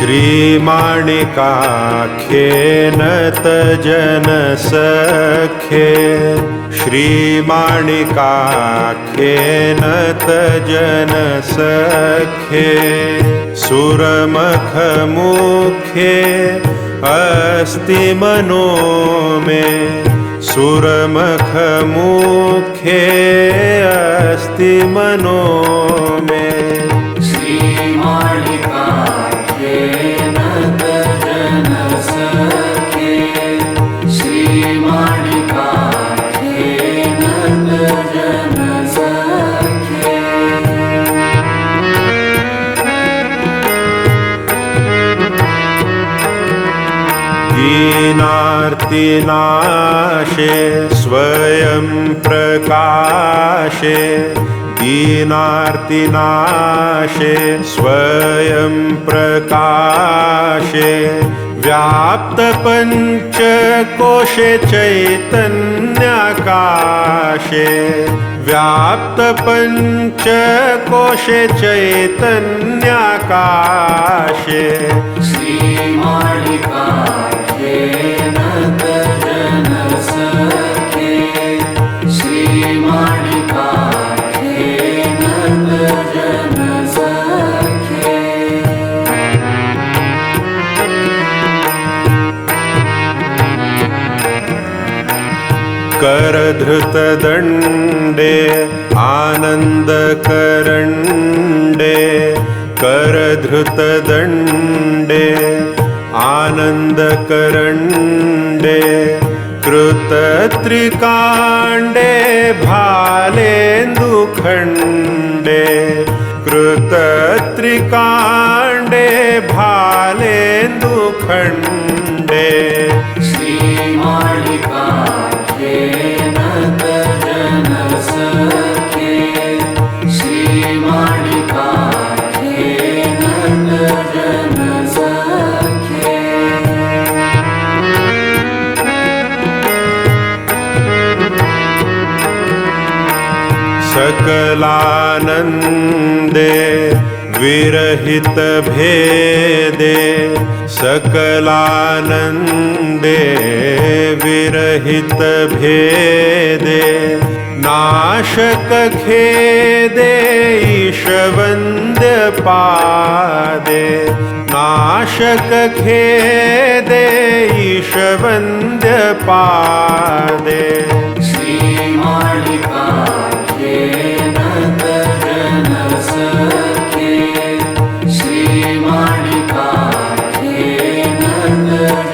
श्रीमाणिकाख्ये नतजनसख्ये श्रीमाणिकाख्ये नतजनसख्ये सुरमखमुख्ये अस्ति मनो मे सुरमखमुख्ये अस्ति मनो मे श्रीमाणिकाख्ये नतजनसख्ये श्रीमाणिकाख्ये नतजनसख्ये दीनार्तिनाशे स्वयं प्रकाशे दीनार्तिनाशे स्वयं प्रकाशे व्याप्तपञ्चकोशे चैतन्याकाशे व्याप्तपञ्चकोशे चैतन्याकाशे श्रीमाणिकाख्ये नतजनसख्ये श्रीमाणिकाख्ये नतजनसख्ये करधृतदण्डे आनन्दकरण्डे करधृतदण्डे आनन्दकरण्डे कृतत्रिकाण्डे भालेन्दुखण्डे कृतत्रिकाण्डे भालेन्दुखण्डे श्रीमाणिकाख्ये नतजनसख्ये श्रीमाणिकाख्ये नतजनसख्ये सकलानन्दे विरहित भेदे सकलानन्दे विरहित भेदे नाशक खेदे ईशवन्द्य पादे नाशक खेदे ईशवन्द्य पादे श्रीमाणिकाख्ये नतजनसख्ये श्रीमाणिकाख्ये नतजनसख्ये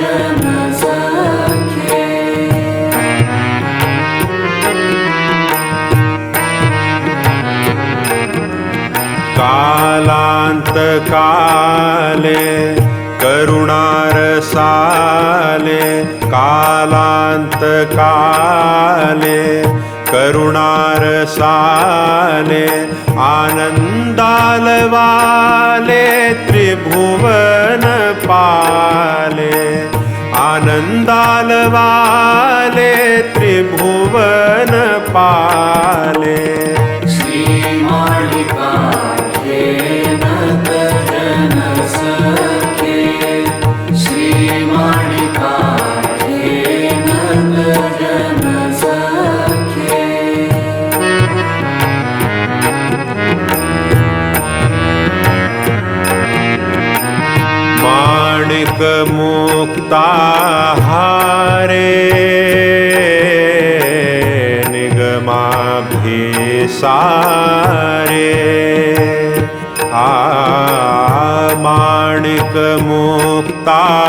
कालान्तकाले करुणारसाले कालान्तकाले करुणारसाले आनन्दालवाले त्रिभुवनपाले आनन्दालवाले त्रिभुवनपाले श्रीमाणिकाख्ये नतजनसख्ये श्रीमाणिकाख्ये नतजनसख्ये माणिकमुक्ताहारे निगमाभिसारे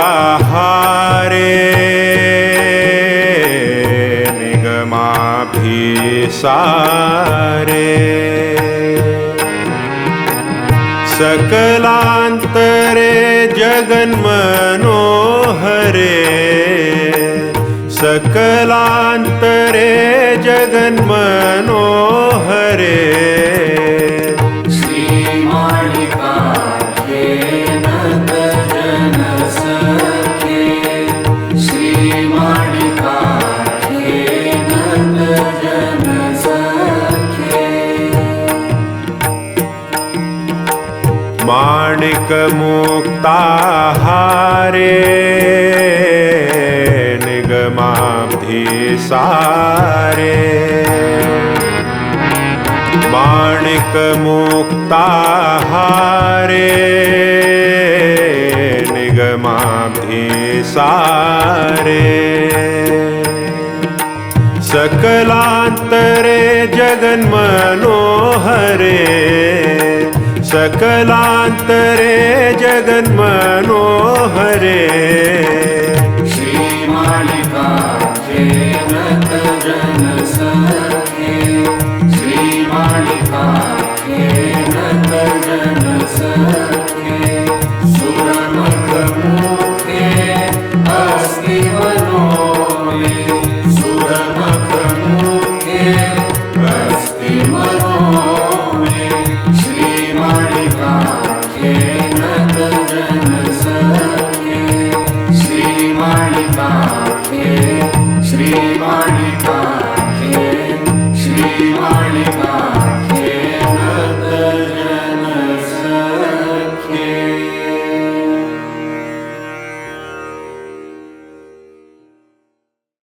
माणिकमुक्ताहारे निगमाभिसारे सकलान्तरे जगन्मनोहरे सकलान्तरे जगन्मनोहरे श्रीमाणिकाख्ये नतजनसख्ये श्रीमाणिकाख्ये नतजनसख्ये माणिक मुक्ताहारे निगमाब्धि सारे माणिक मुक्ताहारे निगमाब्धि सारे सकलांतरे जगन्मनोहरे सकलांतरे जगन्मनोहरे श्रीमालिकाख्ये नतजन सखे श्रीमालिकाख्ये नतजन सखे सुरमुखे अस्ति मनो मे सुरमुखे अस्ति मनो मे श्रीमालिकाख्ये नतजन सखे श्रीमालिकाख्ये श्रीमालिकाख्ये श्रीमालिका